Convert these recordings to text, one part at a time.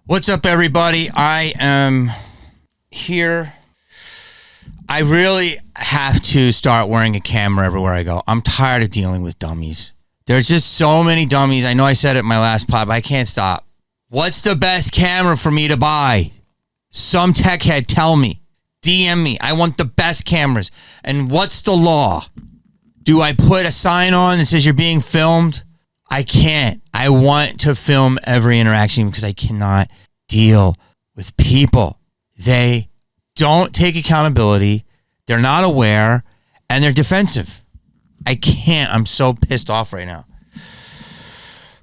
What's up, everybody? I am here. I really have to start wearing a camera everywhere I go. I'm tired of dealing with dummies. There's just so many dummies. I know I said it in my last pod, but I can't stop. What's the best camera for me to buy? Some tech head tell me. DM me. I want the best cameras. And what's the law? Do I put a sign on that says you're being filmed? I can't. I want to film every interaction because I cannot deal with people. They don't take accountability. They're not aware, and they're defensive. I can't. I'm so pissed off right now.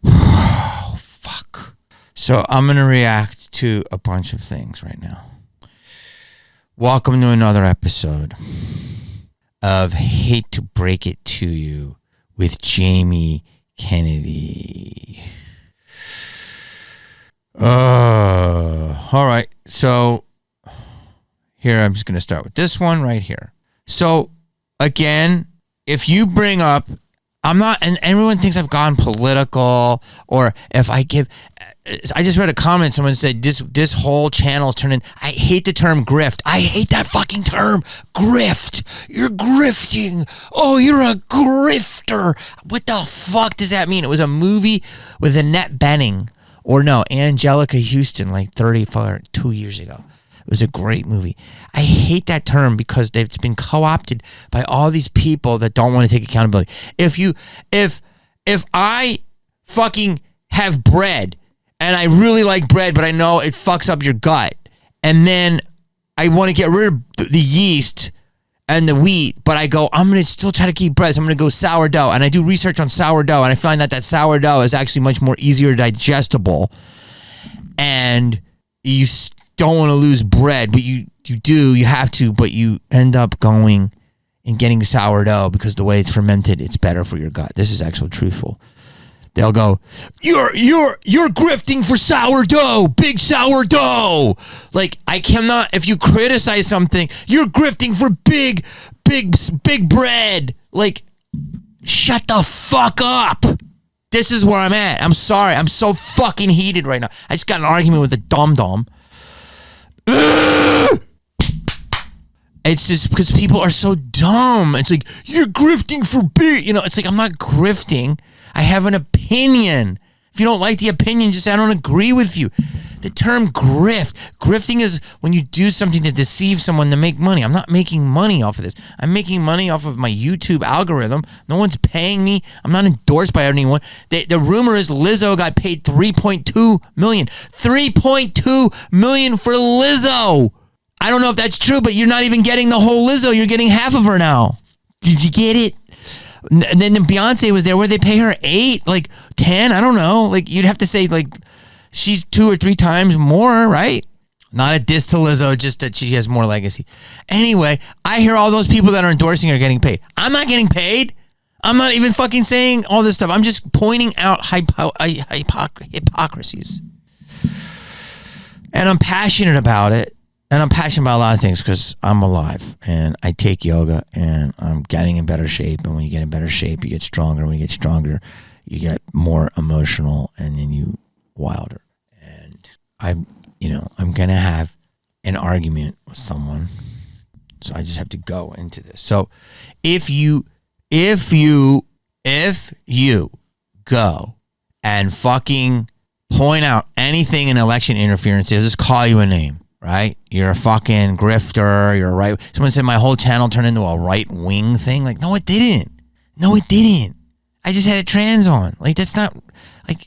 Oh, fuck. So I'm going to react to a bunch of things right now. Welcome to another episode of Hate to Break It to You with Jamie Kennedy. All right. So here, I'm just going to start with this one right here. So again, if you bring up, I'm not, and everyone thinks I've gone political, or if I just read a comment, someone said this whole channel's turning, I hate the term grift. I hate that fucking term, grift. You're grifting. Oh, you're a grifter. What the fuck does that mean? It was a movie with Annette Bening, or no, Angelica Houston, like 2 years ago. It was a great movie. I hate that term because it's been co-opted by all these people that don't want to take accountability. If I fucking have bread and I really like bread, but I know it fucks up your gut, and then I want to get rid of the yeast and the wheat, but I go, I'm going to still try to keep bread, so I'm going to go sourdough, and I do research on sourdough, and I find that sourdough is actually much more easier digestible, and you don't want to lose bread, but you have to, but you end up going and getting sourdough because the way it's fermented, it's better for your gut. This is actually truthful. They'll go, you're grifting for sourdough, big sourdough. Like, I cannot, if you criticize something, you're grifting for big bread. Like, shut the fuck up. This is where I'm at. I'm sorry. I'm so fucking heated right now. I just got an argument with a dum-dum. It's just because people are so dumb. It's like, you're grifting for big. It's like, I'm not grifting. I have an opinion. If you don't like the opinion, just say I don't agree with you. The term grifting is when you do something to deceive someone to make money. I'm not making money off of this. I'm making money off of my YouTube algorithm. No one's paying me. I'm not endorsed by anyone. The rumor is Lizzo got paid $3.2 million. $3.2 million for Lizzo. I don't know if that's true, but you're not even getting the whole Lizzo. You're getting half of her now. Did you get it? And then Beyonce was there. Where they pay her 8, like 10? I don't know. Like, you'd have to say, like, she's 2 or 3 times more, right? Not a diss to Lizzo, just that she has more legacy. Anyway, I hear all those people that are endorsing her getting paid. I'm not getting paid. I'm not even fucking saying all this stuff. I'm just pointing out hypocrisies. And I'm passionate about it. And I'm passionate about a lot of things because I'm alive and I take yoga and I'm getting in better shape. And when you get in better shape, you get stronger. When you get stronger, you get more emotional and then you wilder. And I'm going to have an argument with someone. So I just have to go into this. So if you go and fucking point out anything in election interference, they'll just call you a name. Right? You're a fucking grifter. You're a right. Someone said my whole channel turned into a right-wing thing. Like, no, it didn't. I just had a trans on. Like, that's not, like,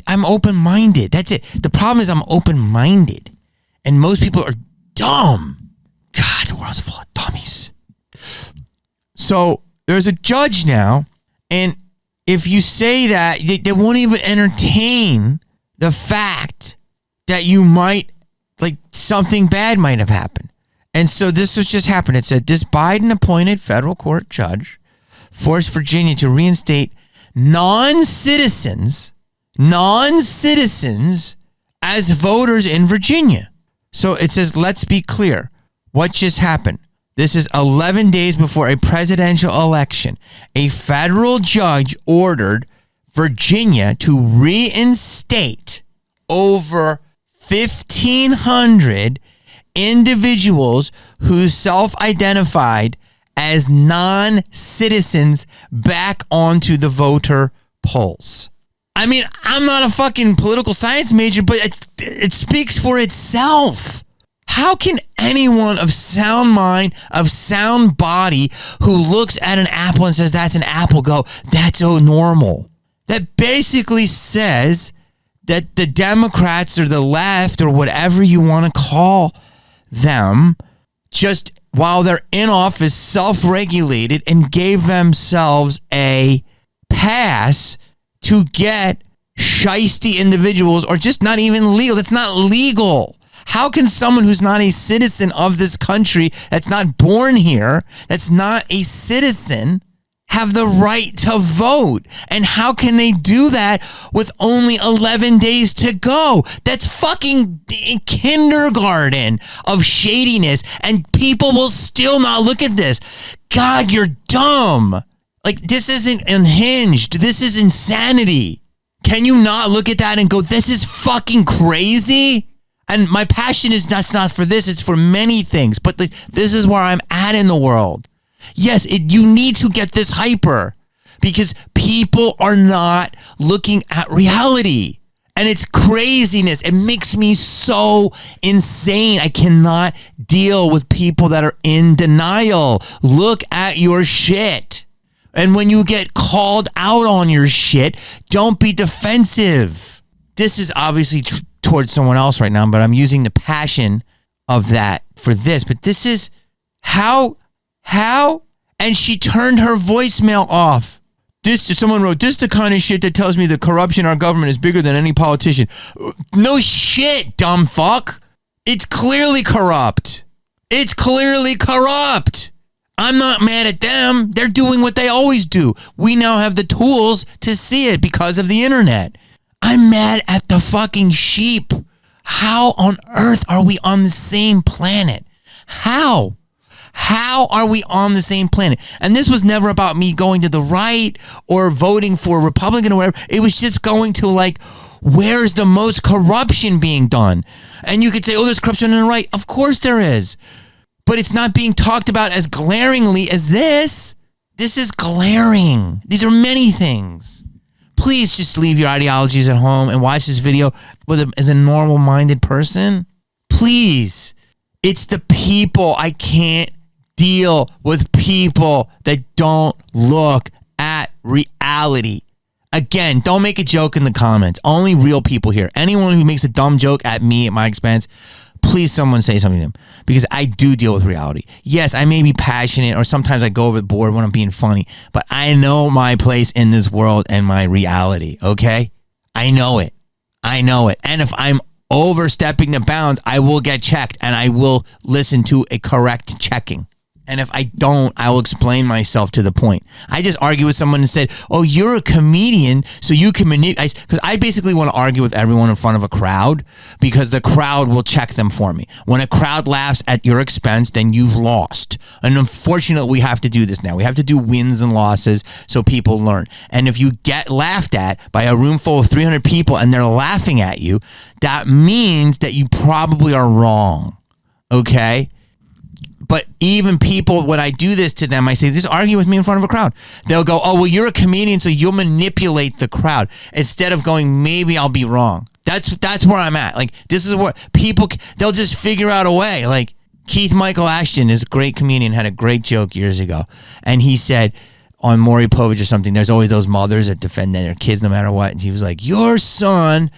I'm open-minded. That's it. The problem is I'm open-minded. And most people are dumb. God, the world's full of dummies. So there's a judge now. And if you say that, they won't even entertain the fact that you might, like, something bad might have happened. And so this was just happened. It said, this Biden-appointed federal court judge forced Virginia to reinstate non-citizens as voters in Virginia. So it says, let's be clear. What just happened? This is 11 days before a presidential election. A federal judge ordered Virginia to reinstate over 1,500 individuals who self-identified as non-citizens back onto the voter polls. I mean, I'm not a fucking political science major, but it speaks for itself. How can anyone of sound mind, of sound body, who looks at an apple and says that's an apple, go, that's so normal? That basically says that the Democrats or the left or whatever you want to call them, just while they're in office, self-regulated and gave themselves a pass to get shiesty individuals, or just not even legal. That's not legal. How can someone who's not a citizen of this country, that's not born here, that's not a citizen, have the right to vote? And how can they do that with only 11 days to go? That's fucking kindergarten of shadiness, and people will still not look at this. God, you're dumb. Like, this isn't unhinged. This is insanity. Can you not look at that and go, this is fucking crazy? And my passion is not for this. It's for many things. But this is where I'm at in the world. Yes, you need to get this hyper because people are not looking at reality. And it's craziness. It makes me so insane. I cannot deal with people that are in denial. Look at your shit. And when you get called out on your shit, don't be defensive. This is obviously towards someone else right now, but I'm using the passion of that for this. But this is how? And she turned her voicemail off. Someone wrote, this is the kind of shit that tells me the corruption in our government is bigger than any politician. No shit, dumb fuck. It's clearly corrupt. It's clearly corrupt. I'm not mad at them. They're doing what they always do. We now have the tools to see it because of the internet. I'm mad at the fucking sheep. How on earth are we on the same planet? How? How are we on the same planet? And this was never about me going to the right or voting for a Republican or whatever. It was just going to, like, where's the most corruption being done? And you could say, oh, there's corruption on the right. Of course there is. But it's not being talked about as glaringly as this. This is glaring. These are many things. Please just leave your ideologies at home and watch this video as a normal-minded person. Please. It's the people. I can't deal with people that don't look at reality. Again, don't make a joke in the comments. Only real people here. Anyone who makes a dumb joke at me at my expense, please someone say something to them, because I do deal with reality. Yes, I may be passionate, or sometimes I go overboard when I'm being funny, but I know my place in this world and my reality, okay? I know it. And if I'm overstepping the bounds, I will get checked, and I will listen to a correct checking. And if I don't, I will explain myself to the point. I just argue with someone and said, oh, you're a comedian, so you can manipulate. Because I basically want to argue with everyone in front of a crowd, because the crowd will check them for me. When a crowd laughs at your expense, then you've lost. And unfortunately, we have to do this now. We have to do wins and losses so people learn. And if you get laughed at by a room full of 300 people and they're laughing at you, that means that you probably are wrong. Okay? But even people, when I do this to them, I say, just argue with me in front of a crowd. They'll go, oh, well, you're a comedian, so you'll manipulate the crowd. Instead of going, maybe I'll be wrong. That's where I'm at. Like, this is what people, they'll just figure out a way. Like, Keith Michael Ashton is a great comedian, had a great joke years ago. And he said on Maury Povich or something, there's always those mothers that defend their kids no matter what. And he was like, your son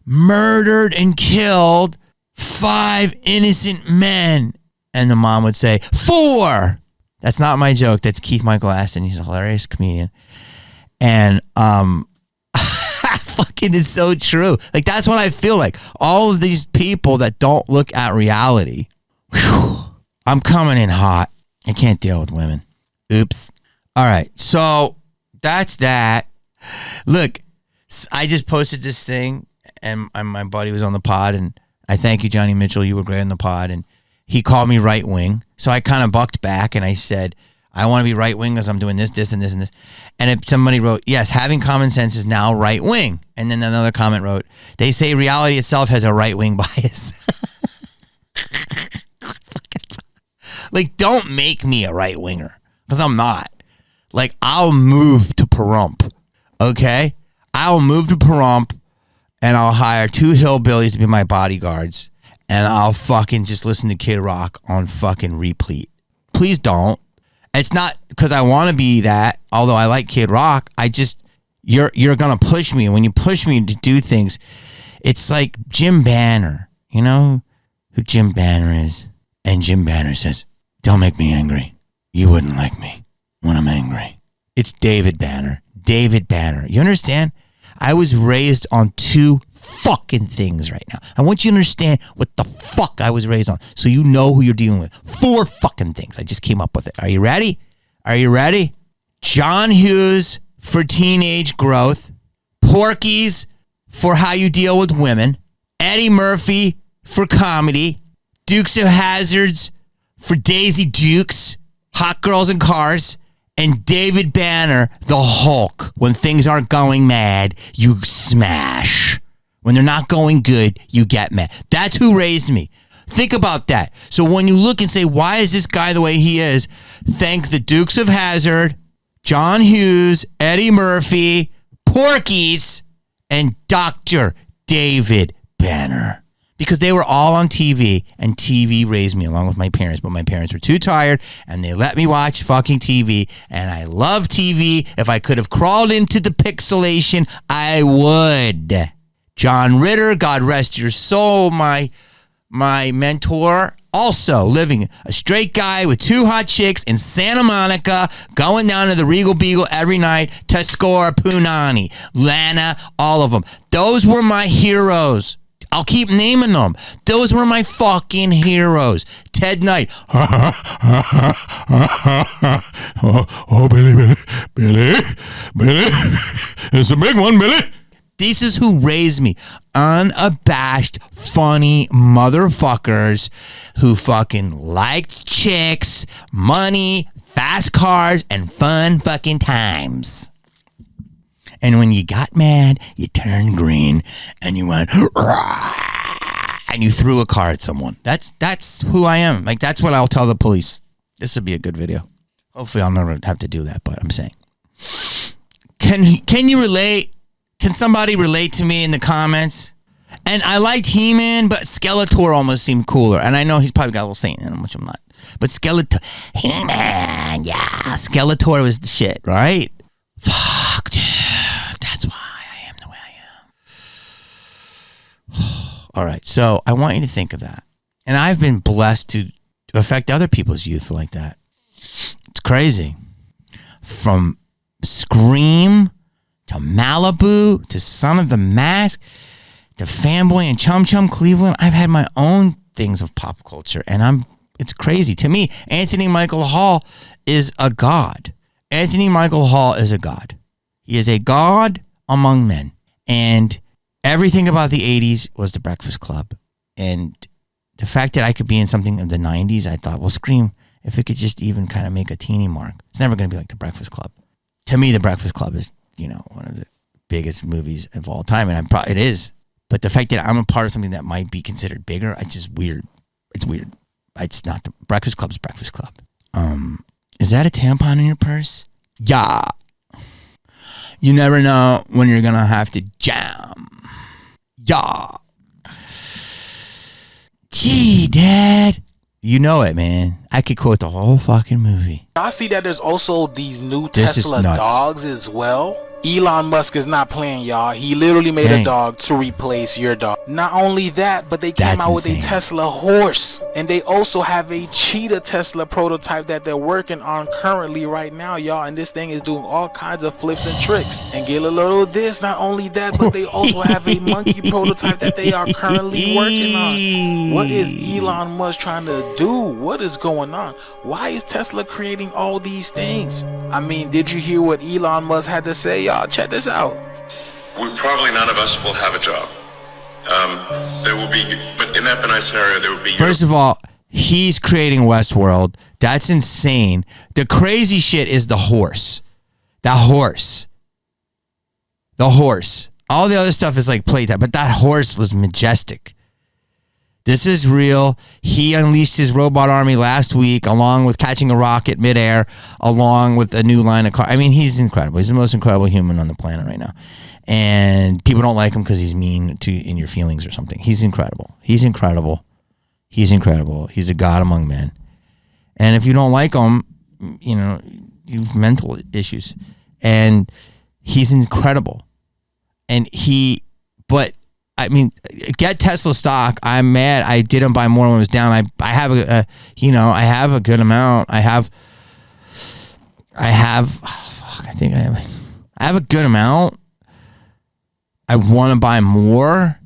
murdered and killed 5 innocent men. And the mom would say, 4. That's not my joke. That's Keith Michael Ashton. He's a hilarious comedian. And fucking, it's so true. Like, that's what I feel like. All of these people that don't look at reality. Whew, I'm coming in hot. I can't deal with women. Oops. All right. So that's that. Look, I just posted this thing, and my buddy was on the pod, and I thank you, Johnny Mitchell. You were great on the pod, and he called me right wing. So I kind of bucked back and I said, I want to be right wing because I'm doing this, this, and this, and this. And if somebody wrote, yes, having common sense is now right wing. And then another comment wrote, they say reality itself has a right wing bias. Like, don't make me a right winger because I'm not. Like, I'll move to Pahrump. Okay? I'll move to Pahrump and I'll hire 2 hillbillies to be my bodyguards. And I'll fucking just listen to Kid Rock on fucking repeat. Please don't. It's not because I want to be that, although I like Kid Rock. I just, you're going to push me. And when you push me to do things, it's like Jim Banner. You know who Jim Banner is? And Jim Banner says, don't make me angry. You wouldn't like me when I'm angry. It's David Banner. David Banner. You understand? I was raised on 2 fucking things right now. I want you to understand what the fuck I was raised on so you know who you're dealing with. 4 fucking things. I just came up with it. Are you ready? Are you ready? John Hughes for teenage growth. Porky's for how you deal with women. Eddie Murphy for comedy. Dukes of Hazzards for Daisy Dukes. Hot Girls in Cars. And David Banner, the Hulk. When things aren't going mad, you smash. When they're not going good, you get mad. That's who raised me. Think about that. So when you look and say, why is this guy the way he is? Thank the Dukes of Hazzard, John Hughes, Eddie Murphy, Porky's, and Dr. David Banner. Because they were all on TV, and TV raised me along with my parents. But my parents were too tired, and they let me watch fucking TV. And I love TV. If I could have crawled into the pixelation, I would. John Ritter, God rest your soul, my mentor. Also living a straight guy with 2 hot chicks in Santa Monica, going down to the Regal Beagle every night to score Punani, Lana, all of them. Those were my heroes. I'll keep naming them. Those were my fucking heroes. Ted Knight. Oh, Billy. It's a big one, Billy. This is who raised me. Unabashed, funny motherfuckers who fucking liked chicks, money, fast cars, and fun fucking times. And when you got mad, you turned green and you went, rah, and you threw a car at someone. That's who I am. Like, that's what I'll tell the police. This would be a good video. Hopefully I'll never have to do that, but I'm saying. Can you relate? Can somebody relate to me in the comments? And I liked He-Man, but Skeletor almost seemed cooler. And I know he's probably got a little Satan in him, which I'm not. But Skeletor, He-Man, yeah. Skeletor was the shit, right? Fuck, dude. That's why I am the way I am. All right, so I want you to think of that. And I've been blessed to affect other people's youth like that. It's crazy. From Scream to Malibu to Son of the Mask to Fanboy and Chum Chum Cleveland, I've had my own things of pop culture, and it's crazy. To me, Anthony Michael Hall is a god. Anthony Michael Hall is a god. He is a god among men. And everything about the 80s was The Breakfast Club. And the fact that I could be in something of the 90s, I thought, well, Scream, if it could just even kind of make a teeny mark. It's never going to be like The Breakfast Club. To me, The Breakfast Club is, one of the biggest movies of all time. And it is. But the fact that I'm a part of something that might be considered bigger, it's just weird. It's weird. It's not. The Breakfast Club's Breakfast Club. Is that a tampon in your purse? Yeah. You never know when you're going to have to jam. Yeah. Gee, Dad. You know it, man. I could quote the whole fucking movie. I see that there's also these new Tesla dogs as well. Elon Musk is not playing, y'all. He literally made a dog to replace your dog. Not only that, but they came out with a Tesla horse. And they also have a cheetah Tesla prototype that they're working on currently right now, y'all. And this thing is doing all kinds of flips and tricks. And get a little of this. Not only that, but they also have a monkey prototype that they are currently working on. What is Elon Musk trying to do? What is going on? Why is Tesla creating all these things? I mean, did you hear what Elon Musk had to say? Y'all, check this out. Probably none of us will have a job. There will be, but in that benign scenario, there will be. First of all, He's creating Westworld. That's insane. The crazy shit is the horse. The horse. All the other stuff is like playtime, but that horse was majestic. This is real. He unleashed his robot army last week, along with catching a rocket midair, along with a new line of car. I mean, he's incredible. He's the most incredible human on the planet right now. And people don't like him because he's mean to in your feelings or something. He's incredible. He's a god among men. And if you don't like him, you know, you've mental issues. And he's incredible. But I mean, get Tesla stock. I'm mad. I didn't buy more when it was down. I have I have a good amount. I have a good amount. I want to buy more.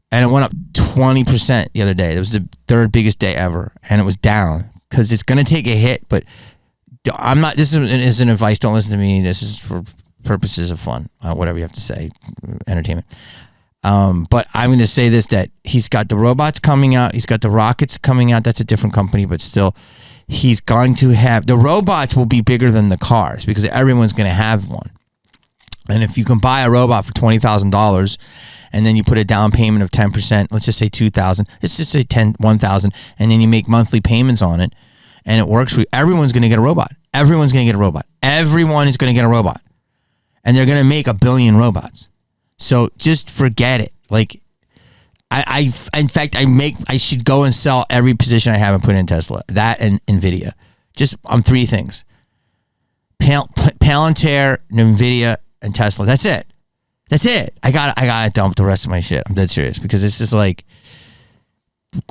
And it went up 20% the other day. It was the third biggest day ever. And it was down because it's going to take a hit. But this isn't advice. Don't listen to me. This is for purposes of fun. Whatever you have to say. Entertainment. But I'm going to say this, that he's got the robots coming out. He's got the rockets coming out. That's a different company. But still, he's going to have... The robots will be bigger than the cars because everyone's going to have one. And if you can buy a robot for $20,000... and then you put a down payment of 10%, let's just say $2,000, let's just say $1,000, and then you make monthly payments on it, and it works for you. Everyone's going to get a robot. Everyone is going to get a robot. And they're going to make 1 billion robots. So just forget it. Like, I should go and sell every position I have and put in Tesla. That and NVIDIA. Just on 3 things. Palantir, NVIDIA, and Tesla. That's it. I gotta dump the rest of my shit. I'm dead serious because it's just like,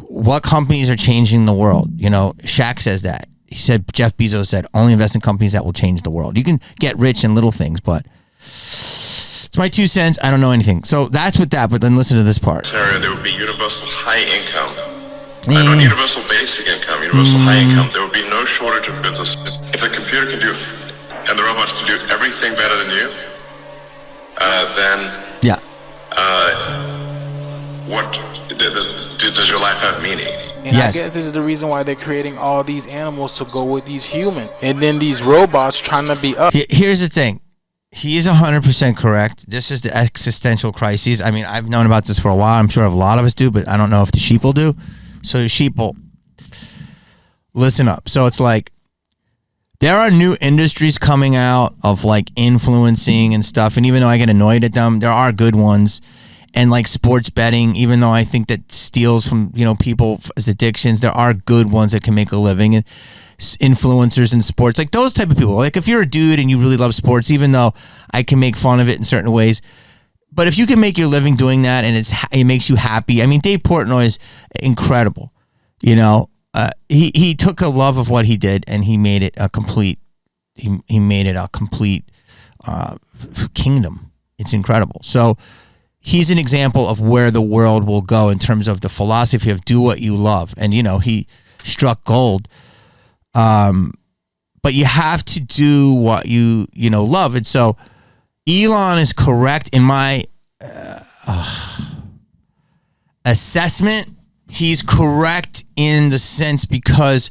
what companies are changing the world? You know, Shaq says that. He said, Jeff Bezos said, only invest in companies that will change the world. You can get rich in little things, but it's my 2 cents. I don't know anything. So that's with that, but then listen to this part. There would be universal high income. Not universal basic income, universal high income. There would be no shortage of business. If the computer can do, and the robots can do everything better than you, then what does your life have meaning? And I guess this is the reason why they're creating all these animals to go with these humans, and then these robots trying to be up. Here's the thing. He is 100% correct. This is the existential crises. I mean, I've known about this for a while. I'm sure a lot of us do, but I don't know if the sheeple do. So the sheeple, listen up. So it's like, there are new industries coming out of like influencing and stuff. And even though I get annoyed at them, there are good ones. And like sports betting, even though I think that steals from, people as addictions, there are good ones that can make a living. And influencers in sports, like those type of people. Like if you're a dude and you really love sports, even though I can make fun of it in certain ways, but if you can make your living doing that and it makes you happy. I mean, Dave Portnoy is incredible, he took a love of what he did and he made it a complete. He made it a complete kingdom. It's incredible. So he's an example of where the world will go in terms of the philosophy of do what you love. And he struck gold. But you have to do what you love. And so Elon is correct in my assessment. He's correct in the sense because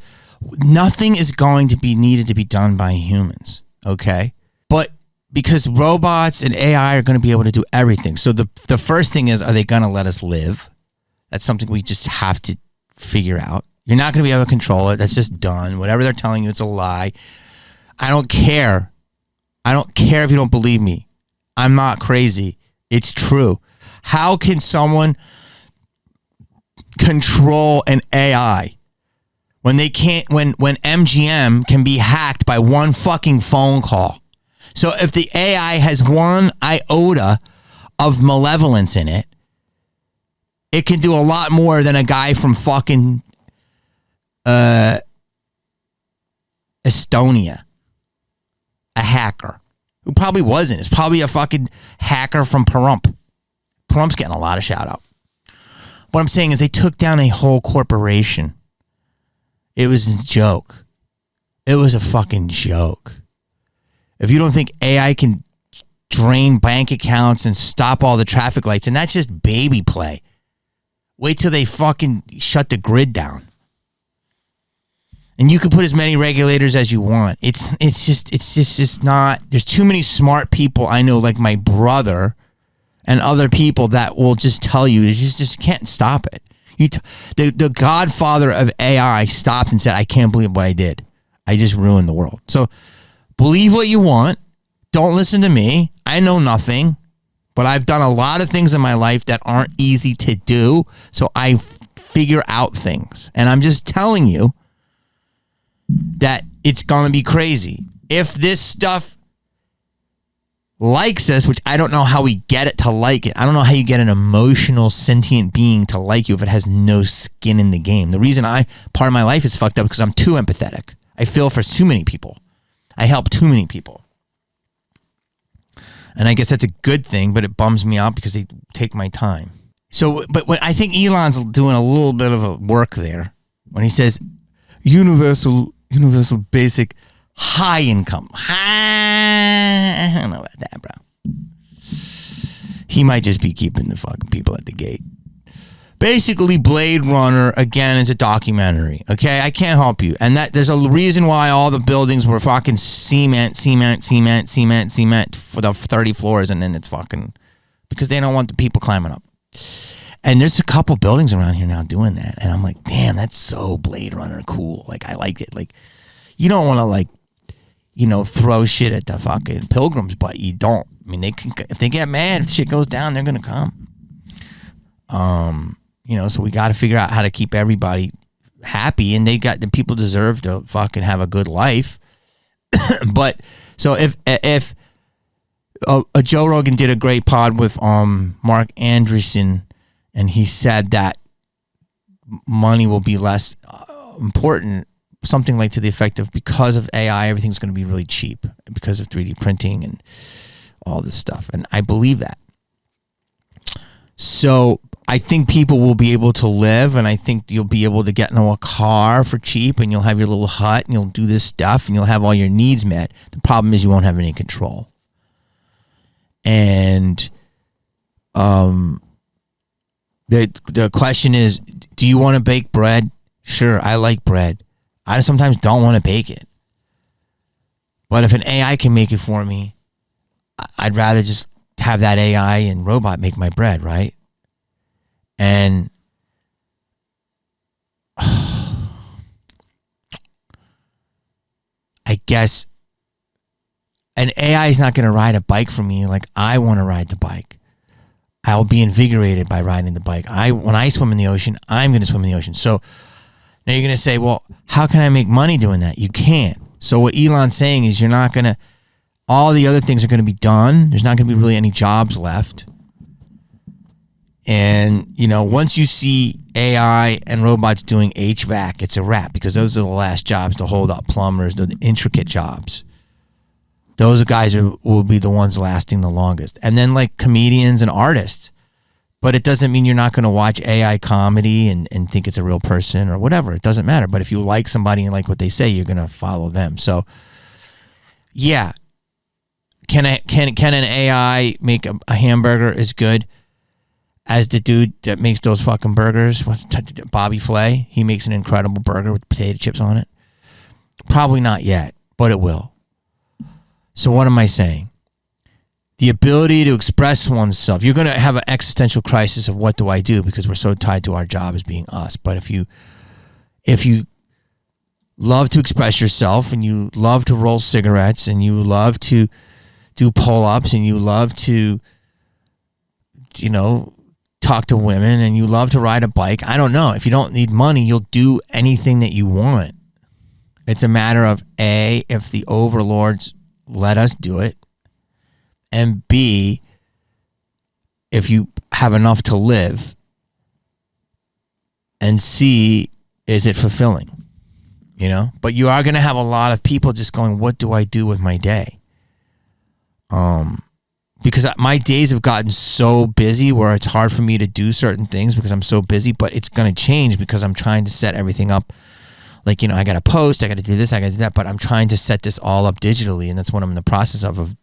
nothing is going to be needed to be done by humans, okay? But because robots and AI are going to be able to do everything. So the first thing is, are they going to let us live? That's something we just have to figure out. You're not going to be able to control it. That's just done. Whatever they're telling you, it's a lie. I don't care. I don't care if you don't believe me. I'm not crazy. It's true. How can someone control an AI when they can't, when MGM can be hacked by one fucking phone call? So if the AI has one iota of malevolence in it, it can do a lot more than a guy from fucking Estonia, a hacker who probably wasn't. It's probably a fucking hacker from Pahrump. Pahrump's getting a lot of shout out. What I'm saying is they took down a whole corporation. It was a joke. It was a fucking joke. If you don't think AI can drain bank accounts and stop all the traffic lights, and that's just baby play. Wait till they fucking shut the grid down. And you can put as many regulators as you want. It's just not. There's too many smart people I know, like my brother and other people, that will just tell you, you just can't stop it. The godfather of AI stopped and said, I can't believe what I did. I just ruined the world. So believe what you want. Don't listen to me. I know nothing, but I've done a lot of things in my life that aren't easy to do. So I figure out things. And I'm just telling you that it's going to be crazy. If this stuff likes us, which I don't know how we get it to like it. I don't know how you get an emotional, sentient being to like you if it has no skin in the game. The reason part of my life is fucked up because I'm too empathetic. I feel for too many people. I help too many people. And I guess that's a good thing, but it bums me out because they take my time. So, but I think Elon's doing a little bit of a work there when he says universal basic high income. I don't know about that, bro. He might just be keeping the fucking people at the gate. Basically, Blade Runner, again, is a documentary. Okay, I can't help you. And that there's a reason why all the buildings were fucking cement for the 30 floors, and then it's fucking because they don't want the people climbing up. And there's a couple buildings around here now doing that, and I'm like, damn, that's so Blade Runner cool. Like, I like it. Like, you don't want to like, throw shit at the fucking pilgrims, but you don't. I mean, they can, if they get mad, if shit goes down, they're gonna come. So we got to figure out how to keep everybody happy, and the people deserve to fucking have a good life. But so if Joe Rogan did a great pod with Mark Andreessen, and he said that money will be less important, something like to the effect of because of AI, everything's going to be really cheap because of 3D printing and all this stuff, and I believe that. So I think people will be able to live, and I think you'll be able to get into a car for cheap, and you'll have your little hut, and you'll do this stuff, and you'll have all your needs met. The problem is you won't have any control. And the question is, do you want to bake bread? Sure, I like bread. I sometimes don't want to bake it. But if an AI can make it for me, I'd rather just have that AI and robot make my bread, right? And I guess an AI is not going to ride a bike for me like I want to ride the bike. I'll be invigorated by riding the bike. When I swim in the ocean, I'm going to swim in the ocean. So now you're going to say, well, how can I make money doing that? You can't. So what Elon's saying is you're not going to, all the other things are going to be done. There's not going to be really any jobs left. And, once you see AI and robots doing HVAC, it's a wrap because those are the last jobs to hold up plumbers, the intricate jobs. Those guys will be the ones lasting the longest. And then like comedians and artists. But it doesn't mean you're not going to watch AI comedy and think it's a real person or whatever. It doesn't matter. But if you like somebody and like what they say, you're going to follow them. So, yeah. Can an AI make a hamburger as good as the dude that makes those fucking burgers? Bobby Flay? He makes an incredible burger with potato chips on it. Probably not yet, but it will. So what am I saying? The ability to express oneself. You're going to have an existential crisis of what do I do because we're so tied to our job as being us. But if you love to express yourself and you love to roll cigarettes and you love to do pull-ups and you love to, talk to women and you love to ride a bike, I don't know. If you don't need money, you'll do anything that you want. It's a matter of A, if the overlords let us do it, and B, if you have enough to live, and C, is it fulfilling? But you are going to have a lot of people just going, what do I do with my day? Because my days have gotten so busy where it's hard for me to do certain things because I'm so busy, but it's going to change because I'm trying to set everything up. Like, I got to post, I got to do this, I got to do that, but I'm trying to set this all up digitally, and that's what I'm in the process of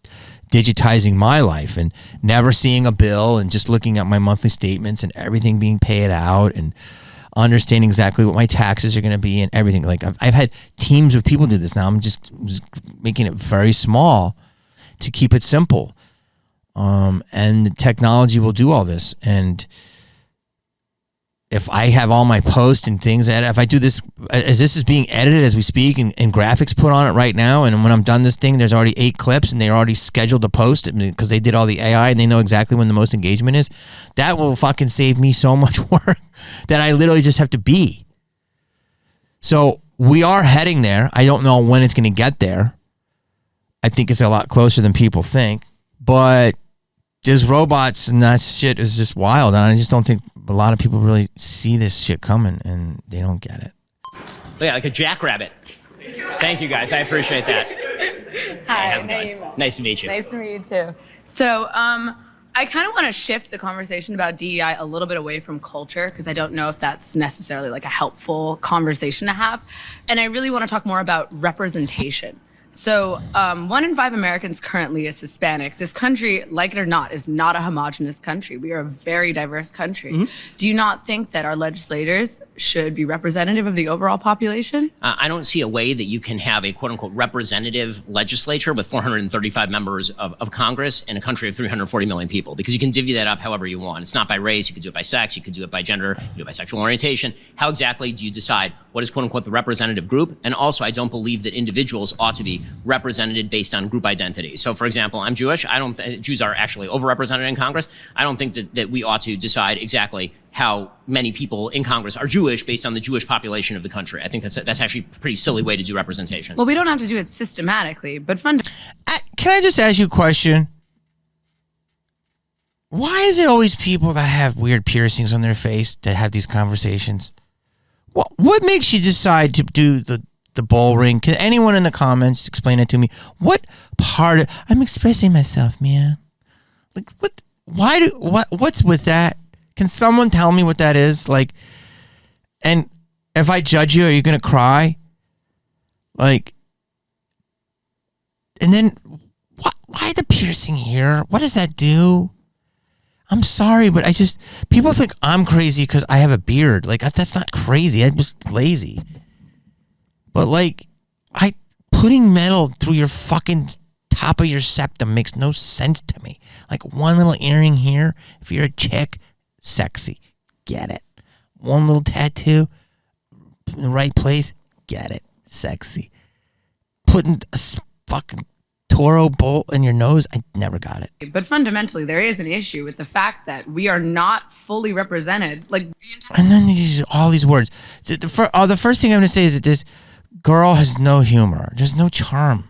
digitizing my life and never seeing a bill and just looking at my monthly statements and everything being paid out. And understanding exactly what my taxes are going to be and everything. Like I've had teams of people do this now. I'm just making it very small to keep it simple. And the technology will do all this. And if I have all my posts and things, if I do this, as this is being edited as we speak and graphics put on it right now, and when I'm done this thing, there's already 8 clips and they're already scheduled to post it because they did all the AI and they know exactly when the most engagement is. That will fucking save me so much work that I literally just have to be. So we are heading there. I don't know when it's going to get there. I think it's a lot closer than people think, but there's robots and that shit is just wild. And I just don't think a lot of people really see this shit coming and they don't get it. Yeah, like a jackrabbit. Thank you guys. I appreciate that. Hi, how's it going? Nice to meet you. Nice to meet you too. So, I kind of want to shift the conversation about DEI a little bit away from culture because I don't know if that's necessarily like a helpful conversation to have. And I really want to talk more about representation. So 1 in 5 Americans currently is Hispanic. This country, like it or not, is not a homogenous country. We are a very diverse country. Mm-hmm. Do you not think that our legislators should be representative of the overall population? I don't see a way that you can have a quote unquote representative legislature with 435 members of Congress in a country of 340 million people, because you can divvy that up however you want. It's not by race. You could do it by sex. You could do it by gender. You could do it by sexual orientation. How exactly do you decide what is quote unquote the representative group? And also, I don't believe that individuals ought to be represented based on group identity. So, for example, I'm Jewish. Jews are actually overrepresented in Congress. I don't think that we ought to decide exactly how many people in Congress are Jewish based on the Jewish population of the country. I think that's actually a pretty silly way to do representation. Well, we don't have to do it systematically, but fundamentally. Can I just ask you a question? Why is it always people that have weird piercings on their face that have these conversations? What makes you decide to do the bull ring? Can anyone in the comments explain it to me? What part of, I'm expressing myself, man. Like what's with that? Can someone tell me what that is? Like, and if I judge you, are you going to cry? Like, and then why the piercing here? What does that do? I'm sorry, but people think I'm crazy because I have a beard. Like, that's not crazy. I'm just lazy. But like, putting metal through your fucking top of your septum makes no sense to me. Like one little earring here, if you're a chick, sexy, get it. One little tattoo in the right place, get it, sexy. Putting a fucking Toro bolt in your nose, I never got it. But fundamentally, there is an issue with the fact that we are not fully represented. Like, and then all these words. The first thing I'm going to say is that this girl has no humor. There's no charm.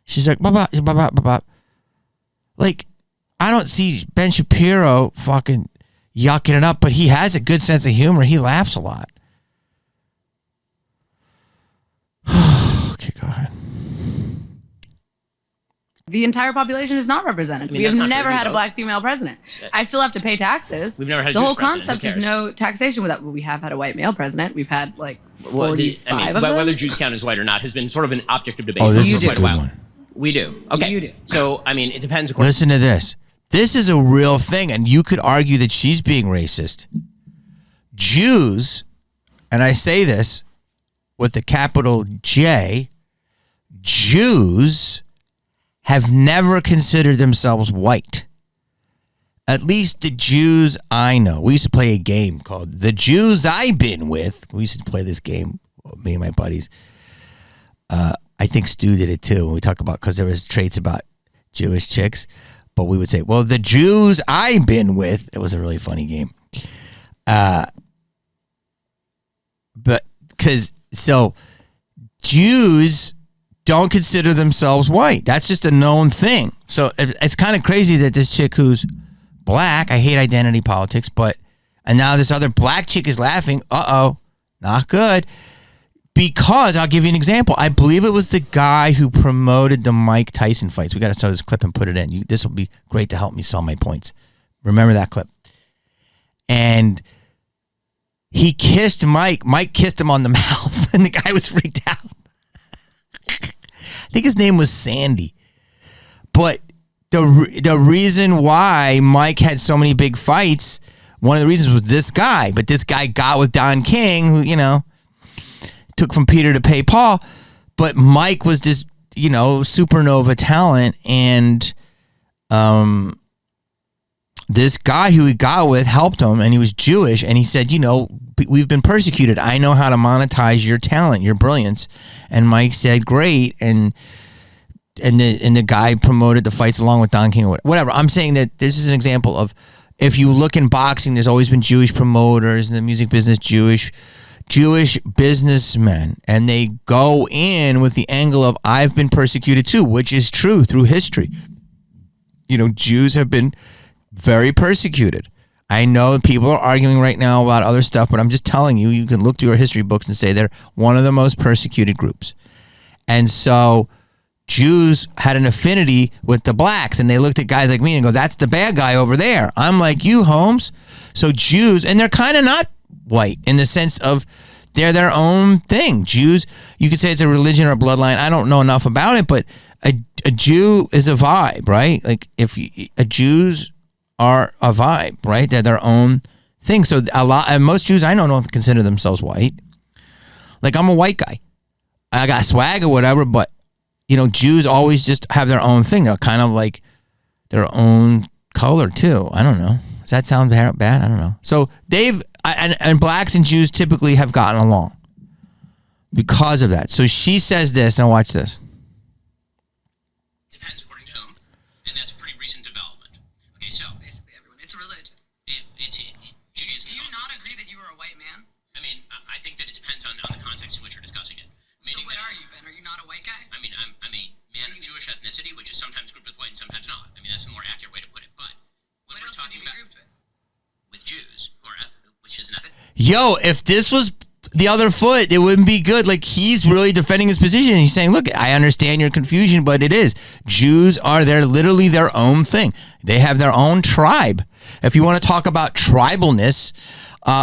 She's like, blah, blah, blah, blah, blah. Like, I don't see Ben Shapiro fucking yucking it up, but he has a good sense of humor. He laughs a lot. Okay, go ahead. The entire population is not represented. We have never had a black female president. I still have to pay taxes. We've never had a the Jewish whole president. concept is no taxation without. We have had a white male president. We've had like 45 of them. Whether Jews count as white or not has been sort of an object of debate. Oh, this for is a quite good while. one. We do. Okay. You do. So, I mean, it depends. Listen to this. This is a real thing, and you could argue that she's being racist. Jews, and I say this with a capital J, Jews have never considered themselves white. At least the Jews I know. We used to play a game called The Jews I've Been With. We used to play this game, me and my buddies. I think Stu did it too when we talk about, because there was traits about Jewish chicks. But we would say, well, the Jews I've been with. It was a really funny game. But Jews don't consider themselves white. That's just a known thing. So it's kind of crazy that this chick who's black, I hate identity politics, and now this other black chick is laughing. Uh-oh, not good. Because I'll give you an example. I believe it was the guy who promoted the Mike Tyson fights. We got to show this clip and put it in. This will be great to help me sell my points. Remember that clip. And he kissed Mike. Mike kissed him on the mouth, and the guy was freaked out. I think his name was Sandy. But the reason why Mike had so many big fights one of the reasons was this guy. But this guy got with Don King, who, took from Peter to pay Paul. But Mike was this, supernova talent. And this guy who he got with helped him, and he was Jewish. And he said, we've been persecuted. I know how to monetize your talent, your brilliance. And Mike said, great. And the guy promoted the fights along with Don King or whatever. I'm saying that this is an example of, if you look in boxing, there's always been Jewish promoters in the music business, Jewish businessmen, and they go in with the angle of, I've been persecuted too, which is true through history. Jews have been very persecuted. I know people are arguing right now about other stuff, but I'm just telling you, you can look through our history books and say they're one of the most persecuted groups. And so Jews had an affinity with the blacks, and they looked at guys like me and go, that's the bad guy over there. I'm like you, Holmes. So Jews, and they're kind of not white in the sense of they're their own thing. Jews, you could say it's a religion or a bloodline. I don't know enough about it, but a Jew is a vibe, right? Like Jews are a vibe, right? They're their own thing. So and most Jews I know don't consider themselves white. Like, I'm a white guy. I got swag or whatever, but Jews always just have their own thing. They're kind of like their own color too. I don't know. Does that sound bad? I don't know. So and blacks and Jews typically have gotten along because of that. So she says this, and watch this. Depends according to whom, and that's a pretty recent development. Okay, so basically everyone. It's a religion. It's Judaism. Do you not agree that you are a white man? I mean, I think that it depends on the context in which you're discussing it. So what are you, Ben? Are you not a white guy? I mean, I'm a man of Jewish ethnicity, which is sometimes grouped with white and sometimes not. I mean, that's the more accurate way to put it. But when What we're else would talking you be about grouped with? Jews, which is not. Yo, if this was the other foot, it wouldn't be good. Like, he's really defending his position. He's saying, look, I understand your confusion, but it is. Jews are literally their own thing. They have their own tribe. If you want to talk about tribalness,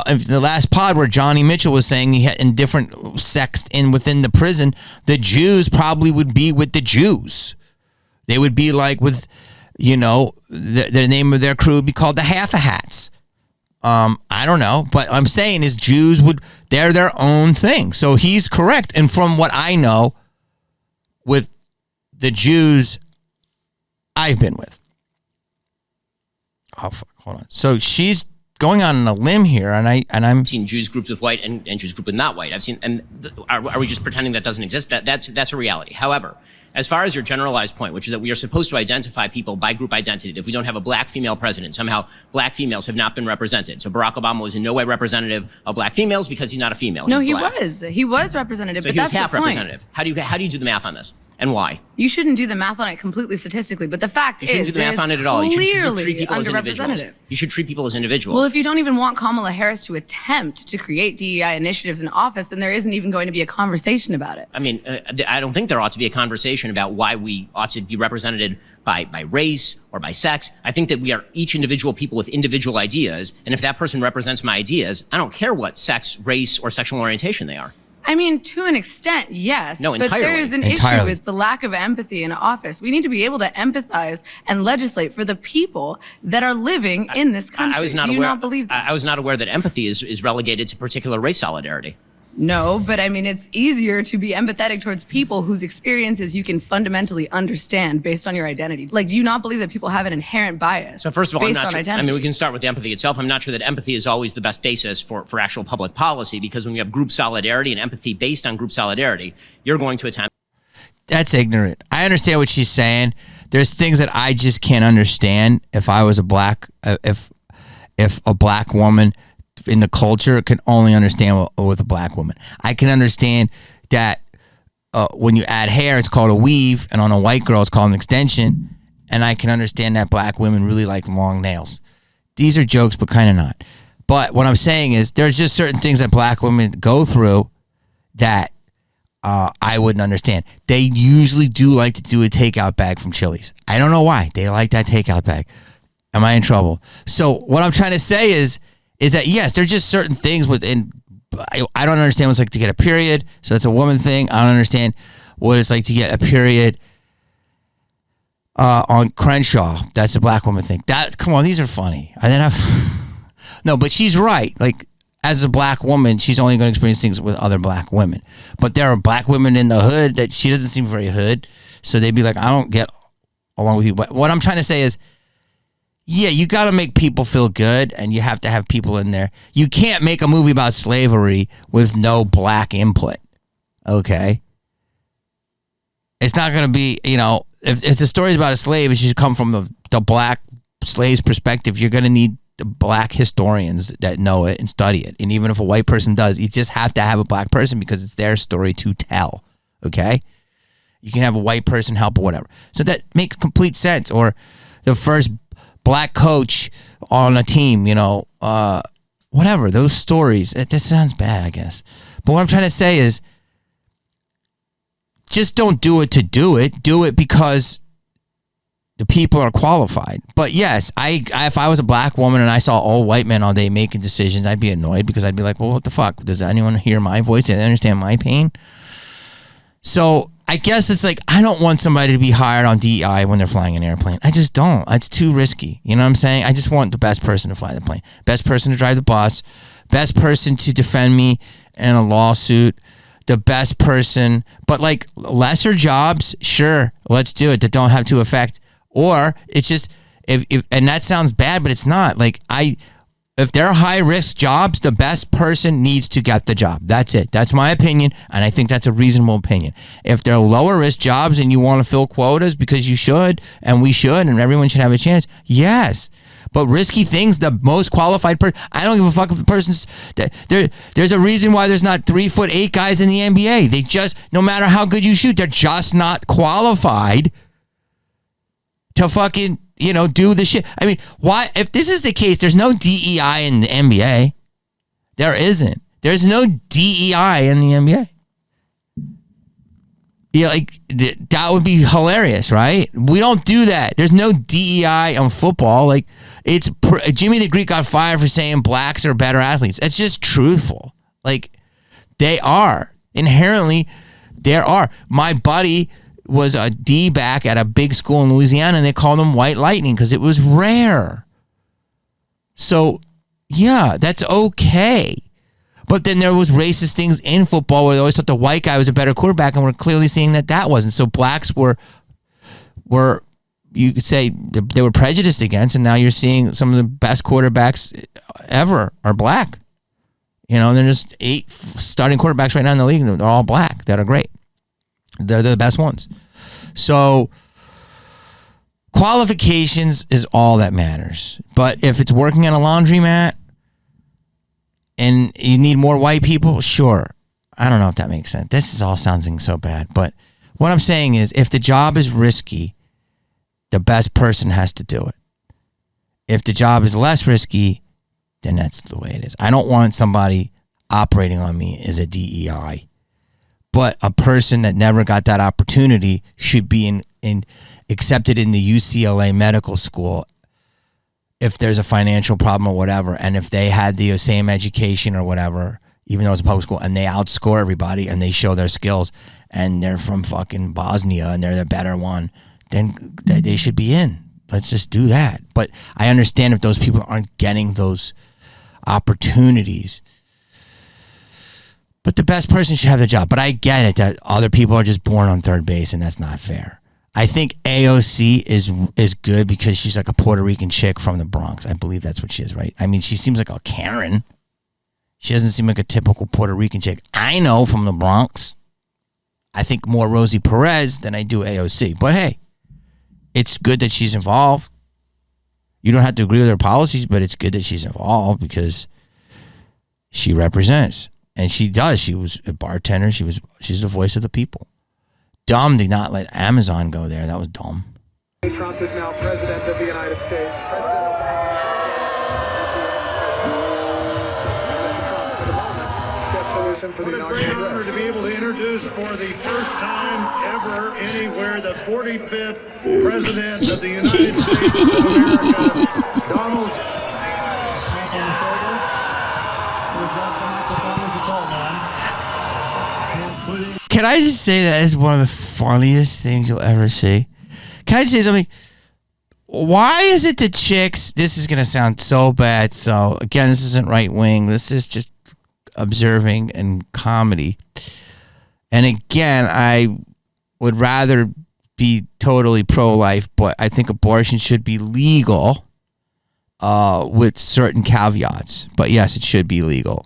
in the last pod where Johnny Mitchell was saying he had in different sects within the prison, the Jews probably would be with the Jews. They would be like with, the name of their crew would be called the Half-a-Hats. I don't know, but I'm saying is they're their own thing. So he's correct. And from what I know with the Jews I've been with. Oh, fuck, hold on. So she's going on a limb here, and I'm seen Jews grouped with white and Jews grouped with not white. I've seen, are we just pretending that doesn't exist? That's a reality. However, as far as your generalized point, which is that we are supposed to identify people by group identity. If we don't have a black female president, somehow black females have not been represented. So Barack Obama was in no way representative of black females because he's not a female. No, he was representative, so but he was that's half the point. representative. How do you do the math on this? And why? You shouldn't do the math on it completely statistically, but the fact is, you shouldn't do the math on it at all. You should treat people as individuals. You should treat people as individuals. Well, if you don't even want Kamala Harris to attempt to create DEI initiatives in office, then there isn't even going to be a conversation about it. I mean, I don't think there ought to be a conversation about why we ought to be represented by race or by sex. I think that we are each individual people with individual ideas, and if that person represents my ideas, I don't care what sex, race, or sexual orientation they are. I mean, to an extent, yes. No, entirely. But there is an issue with the lack of empathy in office. We need to be able to empathize and legislate for the people that are living in this country. Do you not believe that? I was not aware that empathy is relegated to particular race solidarity. No, but I mean, it's easier to be empathetic towards people whose experiences you can fundamentally understand based on your identity. Like, do you not believe that people have an inherent bias? So first of all, I'm based not on sure. identity? I mean, we can start with the empathy itself. I'm not sure that empathy is always the best basis for actual public policy, because when you have group solidarity and empathy based on group solidarity, you're going to attempt. That's ignorant. I understand what she's saying. There's things that I just can't understand. If I was a black, if a black woman in the culture can only understand with a black woman. I can understand that when you add hair, it's called a weave, and on a white girl, it's called an extension. And I can understand that black women really like long nails. These are jokes, but kind of not. But what I'm saying is there's just certain things that black women go through that I wouldn't understand. They usually do like to do a takeout bag from Chili's. I don't know why. They like that takeout bag. Am I in trouble? So what I'm trying to say is that, yes, there's just certain things within. I don't understand what it's like to get a period, so that's a woman thing. I don't understand what it's like to get a period on Crenshaw. That's a black woman thing. Come on, these are funny. And then No, but she's right. Like, as a black woman, she's only going to experience things with other black women. But there are black women in the hood that she doesn't seem very hood. So they'd be like, I don't get along with you. But what I'm trying to say is, yeah, you got to make people feel good, and you have to have people in there. You can't make a movie about slavery with no black input. Okay? It's not going to be, if the story is about a slave, it should come from the black slave's perspective. You're going to need the black historians that know it and study it. And even if a white person does, you just have to have a black person because it's their story to tell. Okay? You can have a white person help or whatever. So that makes complete sense. Or the first black coach on a team, whatever. Those stories. This sounds bad, I guess. But what I'm trying to say is, just don't do it to do it. Do it because the people are qualified. But yes, if I was a black woman and I saw all white men all day making decisions, I'd be annoyed because I'd be like, well, what the fuck? Does anyone hear my voice? Do they understand my pain? So I guess it's like, I don't want somebody to be hired on DEI when they're flying an airplane. I just don't. It's too risky. You know what I'm saying? I just want the best person to fly the plane, best person to drive the bus, best person to defend me in a lawsuit, the best person. But like lesser jobs, sure, let's do it, that don't have to affect. Or it's just, if and that sounds bad, but it's not. Like, if they're high risk jobs, the best person needs to get the job. That's it. That's my opinion, and I think that's a reasonable opinion. If they're lower risk jobs and you want to fill quotas because you should, and we should, and everyone should have a chance, yes. But risky things, the most qualified person, I don't give a fuck if the person's, there's a reason why there's not 3'8" guys in the NBA. They just, no matter how good you shoot, they're just not qualified to fucking, do the shit. I mean, why? If this is the case, there's no DEI in the NBA. There isn't. There's no DEI in the NBA. Yeah, like that would be hilarious, right? We don't do that. There's no DEI on football. Like, Jimmy the Greek got fired for saying blacks are better athletes. It's just truthful. Like, they are inherently. There are. My buddy was a D-back at a big school in Louisiana, and they called him White Lightning because it was rare. So, yeah, that's okay. But then there was racist things in football where they always thought the white guy was a better quarterback, and we're clearly seeing that wasn't. So blacks were you could say they were prejudiced against, and now you're seeing some of the best quarterbacks ever are black. There's just 8 starting quarterbacks right now in the league, and they're all black that are great. They're the best ones. So qualifications is all that matters. But if it's working on a laundromat and you need more white people, sure. I don't know if that makes sense. This is all sounding so bad. But what I'm saying is, if the job is risky, the best person has to do it. If the job is less risky, then that's the way it is. I don't want somebody operating on me as a DEI. But a person that never got that opportunity should be accepted in the UCLA medical school if there's a financial problem or whatever, and if they had the same education or whatever, even though it's a public school, and they outscore everybody and they show their skills, and they're from fucking Bosnia and they're the better one, then they should be in. Let's just do that. But I understand if those people aren't getting those opportunities. But the best person should have the job. But I get it that other people are just born on third base, and that's not fair. I think AOC is good because she's like a Puerto Rican chick from the Bronx. I believe that's what she is, right? I mean, she seems like a Karen. She doesn't seem like a typical Puerto Rican chick I know from the Bronx. I think more Rosie Perez than I do AOC. But hey, it's good that she's involved. You don't have to agree with her policies, but it's good that she's involved because she represents. And she does. She was a bartender. She's the voice of the people. Dumb to not let Amazon go there. That was dumb. Trump is now president of the United States. For the what a great honor to be able to introduce for the first time ever anywhere the 45th president of the United States of America, Donald. Can I just say that is one of the funniest things you'll ever see? Can I just say something? why is it the chicks? This is going to sound so bad. So, again, this isn't right wing. This is just observing and comedy. And again, I would rather be totally pro-life, but I think abortion should be legal with certain caveats. But yes, it should be legal.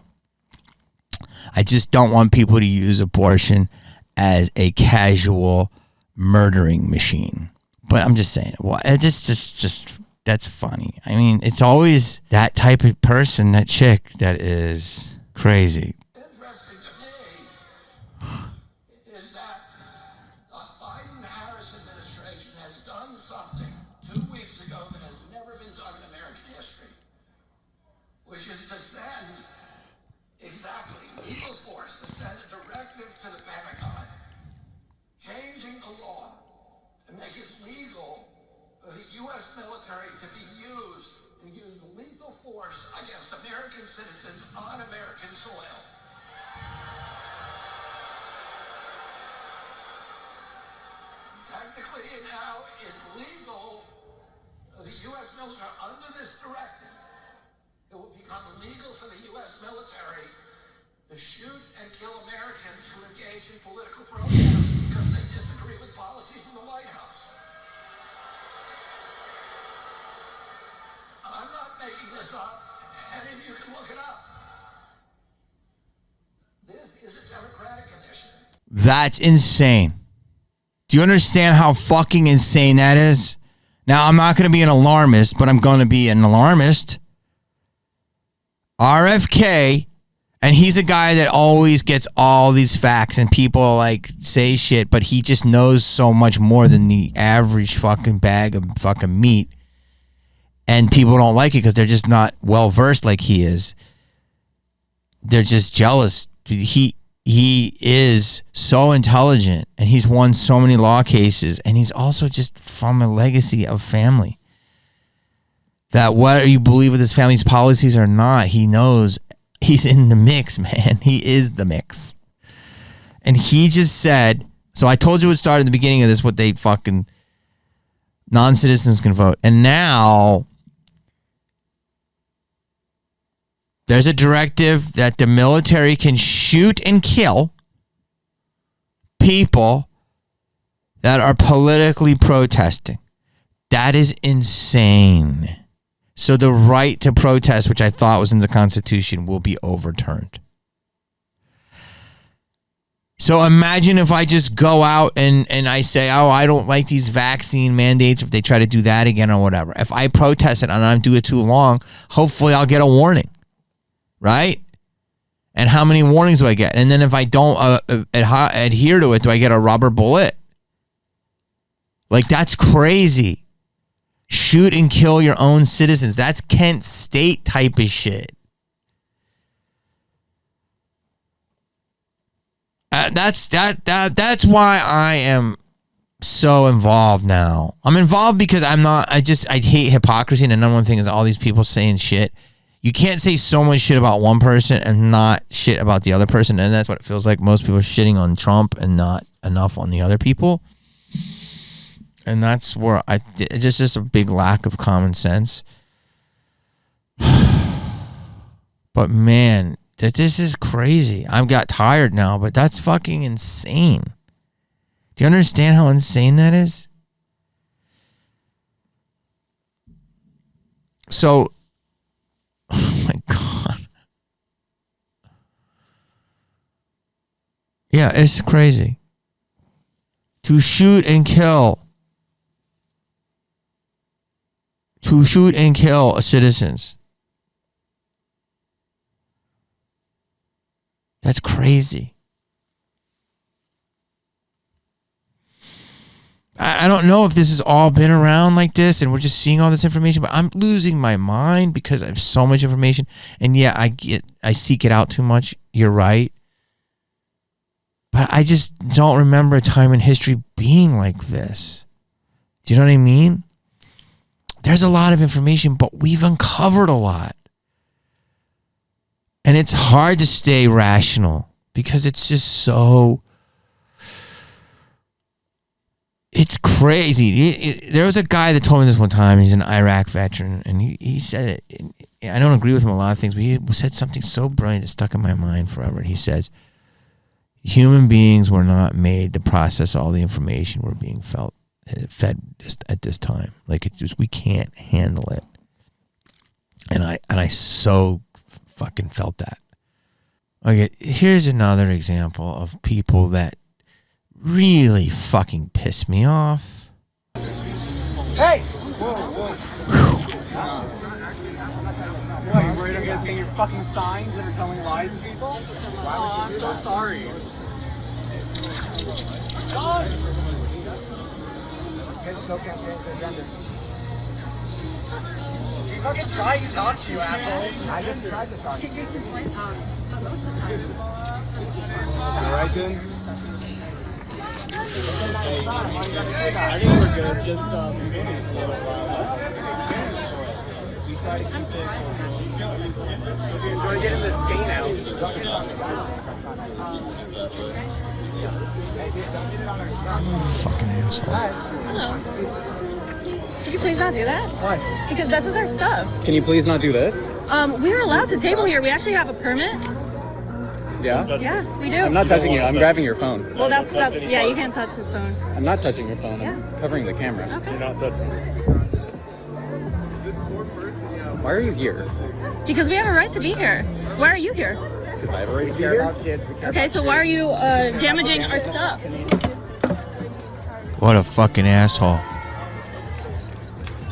I just don't want people to use abortion as a casual murdering machine. But I'm just saying, well, it's just that's funny. I mean, it's always that type of person, that chick, that is crazy. Interesting to me is that the Biden-Harris administration has done something 2 weeks ago that has never been done in American history, which is to send exactly legal force, to send a directive to the Pentagon, changing the law to make it legal for the U.S. military to be used and use lethal force against American citizens on American soil. Technically now it's legal for the U.S. military under this directive. It will become illegal for the U.S. military to shoot and kill Americans who engage in political protests because they disagree with policies in the White House. I'm not making this up. Any of you can look it up. This is a Democratic initiative. That's insane. Do you understand how fucking insane that is? Now, I'm not going to be an alarmist, but I'm going to be an alarmist. RFK, and he's a guy that always gets all these facts, and people like say shit, but he just knows so much more than the average fucking bag of fucking meat. And people don't like it because they're just not well versed like he is. They're just jealous. He is so intelligent, and he's won so many law cases, and he's also just from a legacy of family. That whether you believe with his family's policies or not, he knows he's in the mix, man. He is the mix. And he just said, so I told you it started at the beginning of this, what they fucking non-citizens can vote. And now there's a directive that the military can shoot and kill people that are politically protesting. That is insane. So the right to protest, which I thought was in the Constitution, will be overturned. So imagine if I just go out and I say, oh, I don't like these vaccine mandates, if they try to do that again or whatever. If I protest it and I do it too long, hopefully I'll get a warning. Right? And how many warnings do I get? And then if I don't adhere to it, do I get a rubber bullet? Like, that's crazy. Shoot and kill your own citizens. That's Kent State type of shit. That's why I am so involved now. I'm involved because I hate hypocrisy, and the number one thing is all these people saying shit. You can't say so much shit about one person and not shit about the other person, and that's what it feels like. Most people are shitting on Trump and not enough on the other people. And that's where it's just a big lack of common sense. But man, this is crazy. I've got tired now, but that's fucking insane. Do you understand how insane that is? So, oh my God. Yeah, it's crazy. To shoot and kill. To shoot and kill citizens. That's crazy. I don't know if this has all been around like this and we're just seeing all this information, but I'm losing my mind because I have so much information. And yeah, I seek it out too much. You're right. But I just don't remember a time in history being like this. Do you know what I mean? There's a lot of information, but we've uncovered a lot. And it's hard to stay rational because it's just so... It's crazy. There was a guy that told me this one time. He's an Iraq veteran, and he said it. I don't agree with him on a lot of things, but he said something so brilliant that stuck in my mind forever. He says, human beings were not made to process all the information we're being fed just at this time. Like, it's just, we can't handle it. And I so fucking felt that. Okay, here's another example of people that really fucking piss me off. Hey! Whoa. What, you worried I'm gonna see your fucking signs that are telling lies to people? Oh, I'm so sorry. You fucking try to talk to you, assholes. I just tried to talk to you. You alright, then? I think we're good. Just maybe a little while. We try to keep it. Enjoy getting the stain out. Fucking asshole. Hello. Can you please not do that? Why? Because this is our stuff. Can you please not do this? We are allowed to table here. We actually have a permit. Yeah? Yeah, we do. I'm not touching you. I'm grabbing your phone. Well, that's yeah, you can't touch his phone. I'm not touching your phone. I'm Yeah. covering the camera. Okay. You're not touching it. Why are you here? Because we have a right to be here. Why are you here? Because I have a right to be here. About kids. We care Okay, so why are you damaging our stuff? What a fucking asshole.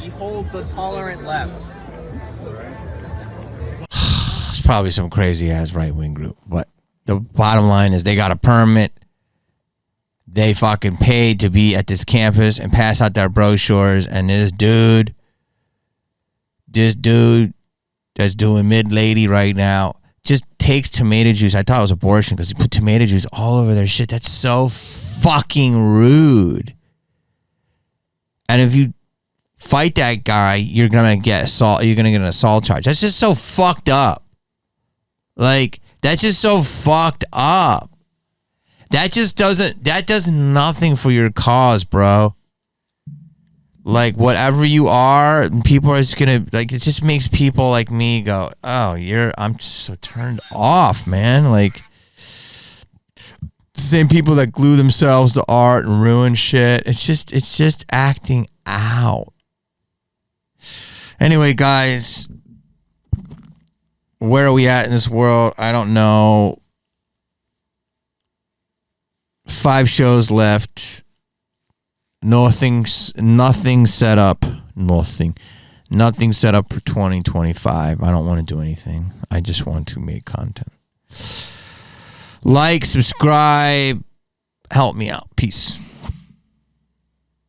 You hold the tolerant left. It's probably some crazy ass right-wing group, but the bottom line is they got a permit. They fucking paid to be at this campus and pass out their brochures, and this dude that's doing mid-lady right now just takes tomato juice. I thought it was abortion because he put tomato juice all over their shit. That's so fucking rude. And if you fight that guy, you're gonna get assault. You're gonna get an assault charge. That's just so fucked up. Like, that's just so fucked up. That does nothing for your cause, bro. Like, whatever you are, people are just gonna, like, it just makes people like me go, oh, I'm just so turned off, man. Like, same people that glue themselves to art and ruin shit. It's just acting out. Anyway, guys, where are we at in this world? I don't know. 5 shows left. Nothing set up. Nothing set up for 2025. I don't want to do anything. I just want to make content. Like, subscribe, help me out. Peace.